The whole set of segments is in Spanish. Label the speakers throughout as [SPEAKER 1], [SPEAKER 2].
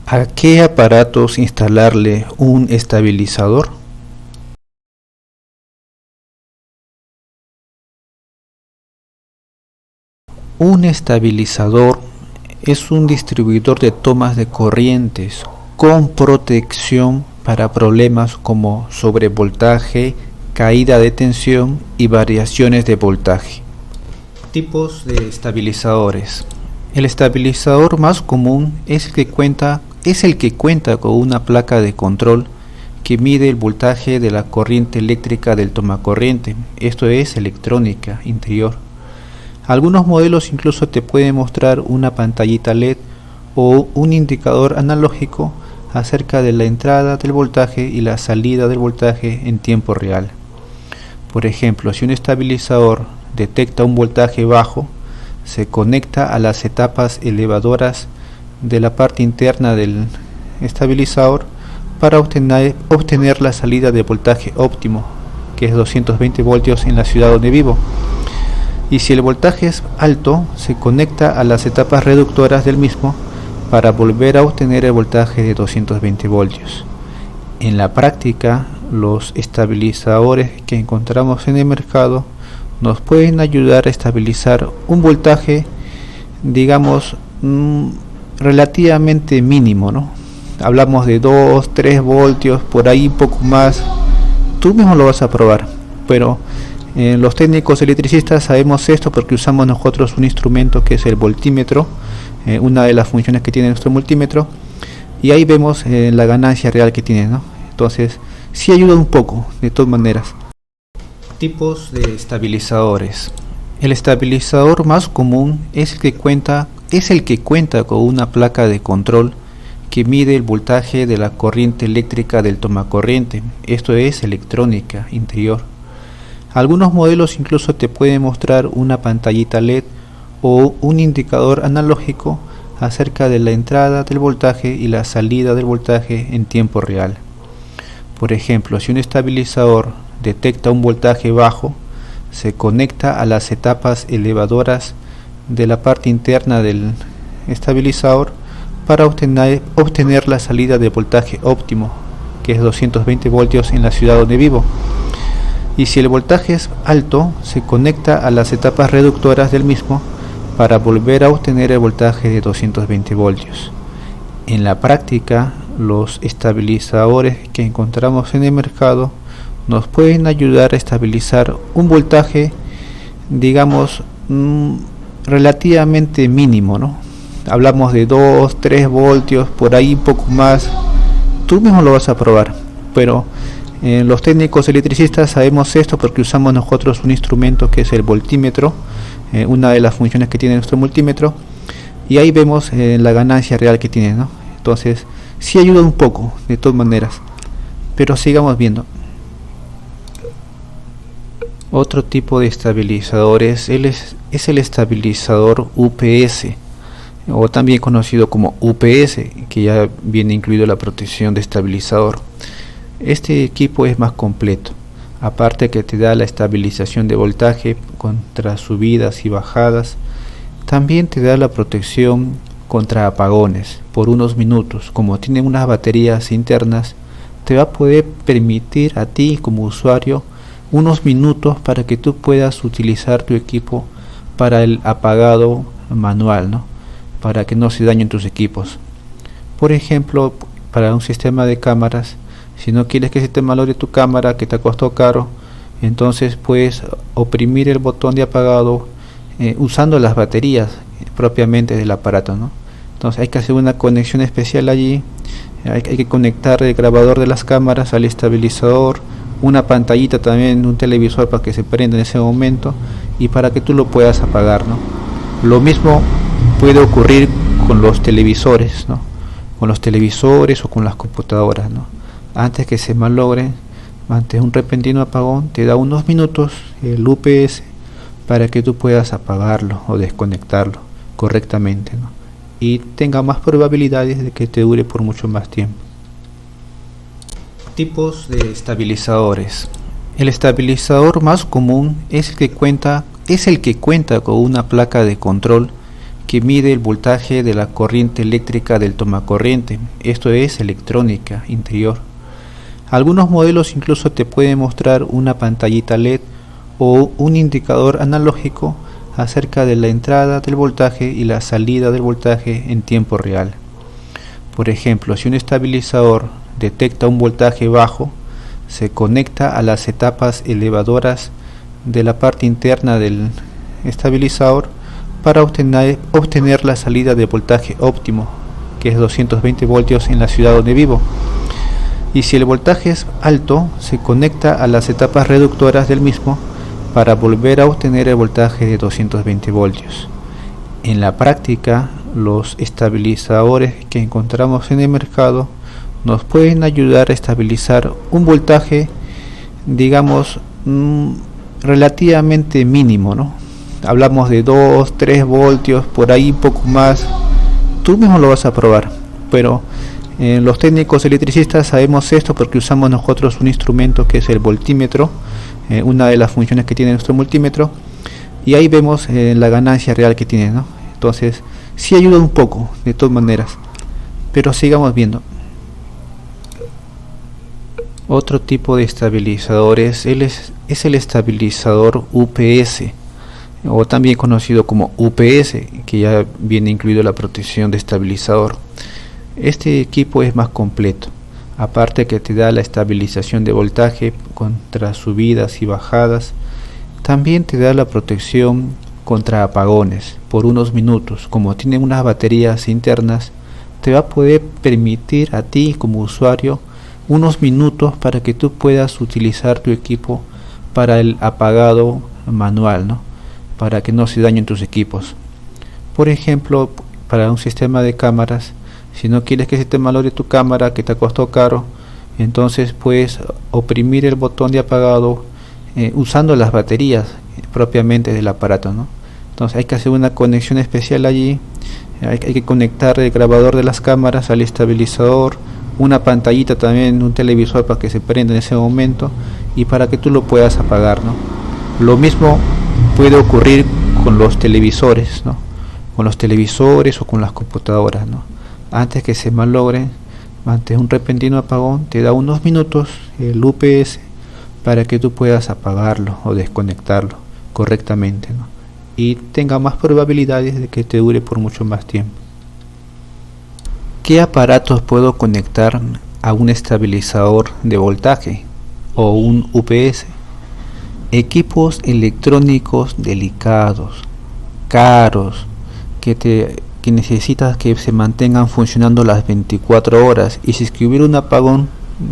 [SPEAKER 1] ¿A qué aparatos instalarle un estabilizador? Un estabilizador es un distribuidor de tomas de corrientes con protección para problemas como sobrevoltaje, caída de tensión y variaciones de voltaje. Tipos de estabilizadores. El estabilizador más común es el que cuenta con una placa de control que mide el voltaje de la corriente eléctrica del tomacorriente, esto es electrónica interior. Algunos modelos incluso te pueden mostrar una pantallita LED o un indicador analógico acerca de la entrada del voltaje y la salida del voltaje en tiempo real. Por ejemplo, si un estabilizador detecta un voltaje bajo, se conecta a las etapas elevadoras de la parte interna del estabilizador para obtener la salida de voltaje óptimo, que es 220 voltios en la ciudad donde vivo. Y si el voltaje es alto, se conecta a las etapas reductoras del mismo para volver a obtener el voltaje de 220 voltios. En la práctica, los estabilizadores que encontramos en el mercado nos pueden ayudar a estabilizar un voltaje, digamos, relativamente mínimo, ¿no? Hablamos de 2, 3 voltios, por ahí un poco más. Tú mismo lo vas a probar, pero los técnicos electricistas sabemos esto porque usamos nosotros un instrumento que es el voltímetro, una de las funciones que tiene nuestro multímetro, y ahí vemos la ganancia real que tiene, ¿no? Entonces, sí ayuda un poco, de todas maneras. Tipos de estabilizadores. El estabilizador más común es el que cuenta con una placa de control que mide el voltaje de la corriente eléctrica del tomacorriente, esto es electrónica interior. Algunos modelos incluso te pueden mostrar una pantallita LED o un indicador analógico acerca de la entrada del voltaje y la salida del voltaje en tiempo real. Por ejemplo, si un estabilizador detecta un voltaje bajo, se conecta a las etapas elevadoras de la parte interna del estabilizador para obtener la salida de voltaje óptimo, que es 220 voltios en la ciudad donde vivo. Y si el voltaje es alto, se conecta a las etapas reductoras del mismo para volver a obtener el voltaje de 220 voltios. En la práctica, los estabilizadores que encontramos en el mercado nos pueden ayudar a estabilizar un voltaje, digamos, relativamente mínimo, ¿no? Hablamos de 2, 3 voltios, por ahí un poco más. Tú mismo lo vas a probar, pero los técnicos electricistas sabemos esto porque usamos nosotros un instrumento que es el voltímetro, una de las funciones que tiene nuestro multímetro, y ahí vemos la ganancia real que tiene, ¿no? Entonces, sí ayuda un poco, de todas maneras, pero sigamos viendo. Otro tipo de estabilizadores es el estabilizador UPS, o también conocido como UPS, que ya viene incluido la protección de estabilizador. Este equipo es más completo, aparte que te da la estabilización de voltaje contra subidas y bajadas, también te da la protección contra apagones por unos minutos. Como tiene unas baterías internas, te va a poder permitir a ti como usuario unos minutos para que tú puedas utilizar tu equipo para el apagado manual, ¿no? Para que no se dañen tus equipos. Por ejemplo, para un sistema de cámaras, si no quieres que se te malogre tu cámara que te costó caro, entonces puedes oprimir el botón de apagado usando las baterías propiamente del aparato, ¿no? Entonces hay que hacer una conexión especial allí, hay que conectar el grabador de las cámaras al estabilizador, una pantallita también, un televisor para que se prenda en ese momento y para que tú lo puedas apagar, ¿no? Lo mismo puede ocurrir con los televisores, ¿no? Con los televisores o con las computadoras, ¿no? Antes que se malogren, ante un repentino apagón, te da unos minutos el UPS para que tú puedas apagarlo o desconectarlo correctamente, ¿no? Y tenga más probabilidades de que te dure por mucho más tiempo. Tipos de estabilizadores. El estabilizador más común es el que cuenta con una placa de control que mide el voltaje de la corriente eléctrica del tomacorriente. Esto es electrónica interior. Algunos modelos incluso te pueden mostrar una pantallita LED o un indicador analógico acerca de la entrada del voltaje y la salida del voltaje en tiempo real. Por ejemplo, si un estabilizador detecta un voltaje bajo, se conecta a las etapas elevadoras de la parte interna del estabilizador para obtener la salida de voltaje óptimo, que es 220 voltios en la ciudad donde vivo. Y si el voltaje es alto, se conecta a las etapas reductoras del mismo para volver a obtener el voltaje de 220 voltios. En la práctica, los estabilizadores que encontramos en el mercado nos pueden ayudar a estabilizar un voltaje, digamos, relativamente mínimo, ¿no? Hablamos de 2, 3 voltios, por ahí un poco más. Tú mismo lo vas a probar, pero los técnicos electricistas sabemos esto porque usamos nosotros un instrumento que es el voltímetro, una de las funciones que tiene nuestro multímetro, y ahí vemos la ganancia real que tiene, ¿no? Entonces sí ayuda un poco de todas maneras, pero sigamos viendo. Otro tipo de estabilizadores es el estabilizador UPS, o también conocido como UPS, que ya viene incluido la protección de estabilizador. Este equipo es más completo, aparte que te da la estabilización de voltaje contra subidas y bajadas, también te da la protección contra apagones por unos minutos. Como tiene unas baterías internas, te va a poder permitir a ti como usuario unos minutos para que tú puedas utilizar tu equipo para el apagado manual, ¿no? Para que no se dañen tus equipos. Por ejemplo, para un sistema de cámaras, si no quieres que se te malogre tu cámara que te costó caro, entonces puedes oprimir el botón de apagado usando las baterías propiamente del aparato, ¿no? Entonces hay que hacer una conexión especial allí, hay que conectar el grabador de las cámaras al estabilizador, una pantallita también, un televisor para que se prenda en ese momento y para que tú lo puedas apagar, ¿no? Lo mismo puede ocurrir con los televisores, ¿no? Con los televisores o con las computadoras, ¿no? Antes que se malogren, ante un repentino apagón, te da unos minutos el UPS para que tú puedas apagarlo o desconectarlo correctamente, ¿no? Y tenga más probabilidades de que te dure por mucho más tiempo. ¿Qué aparatos puedo conectar a un estabilizador de voltaje o un UPS? Equipos electrónicos delicados, caros, que necesitas que se mantengan funcionando las 24 horas, y si es que hubiera un apagón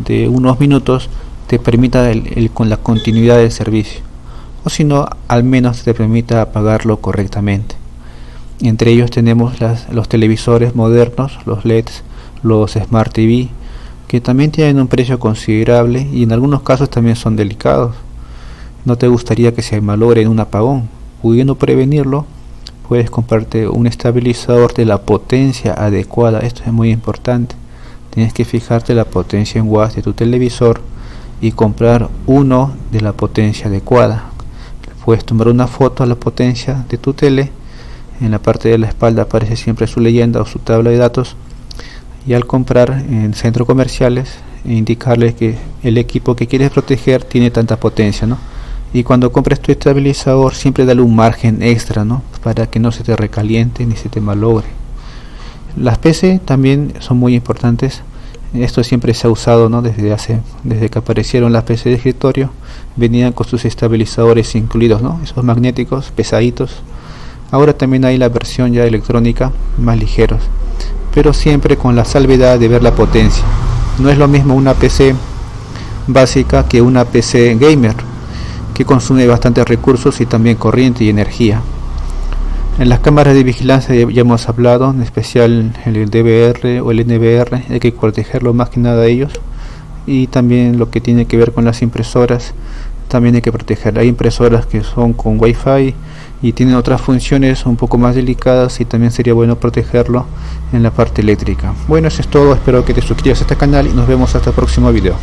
[SPEAKER 1] de unos minutos te permita con la continuidad del servicio, o si no, al menos te permita apagarlo correctamente. Entre ellos tenemos los televisores modernos, los LEDs, los Smart TV, que también tienen un precio considerable y en algunos casos también son delicados. No te gustaría que se malogre en un apagón. Pudiendo prevenirlo, puedes comprarte un estabilizador de la potencia adecuada. Esto es muy importante. Tienes que fijarte la potencia en watts de tu televisor y comprar uno de la potencia adecuada. Puedes tomar una foto a la potencia de tu tele. En la parte de la espalda aparece siempre su leyenda o su tabla de datos, y al comprar en centros comerciales indicarles que el equipo que quieres proteger tiene tanta potencia, ¿no? Y cuando compres tu estabilizador siempre dale un margen extra, ¿no? Para que no se te recaliente ni se te malogre. Las PC también son muy importantes. Esto siempre se ha usado, ¿no? Desde que aparecieron las PC de escritorio, venían con sus estabilizadores incluidos, ¿no? Esos magnéticos pesaditos. Ahora también hay la versión ya electrónica más ligeros, pero siempre con la salvedad de ver la potencia. No es lo mismo una PC básica que una PC gamer, que consume bastantes recursos y también corriente y energía. En las cámaras de vigilancia ya hemos hablado, en especial el DVR o el NVR, hay que protegerlo más que nada a ellos. Y también lo que tiene que ver con las impresoras, también hay que proteger. Hay impresoras que son con Wi-Fi y tienen otras funciones un poco más delicadas y también sería bueno protegerlo en la parte eléctrica. Bueno, eso es todo, espero que te suscribas a este canal y nos vemos hasta el próximo video.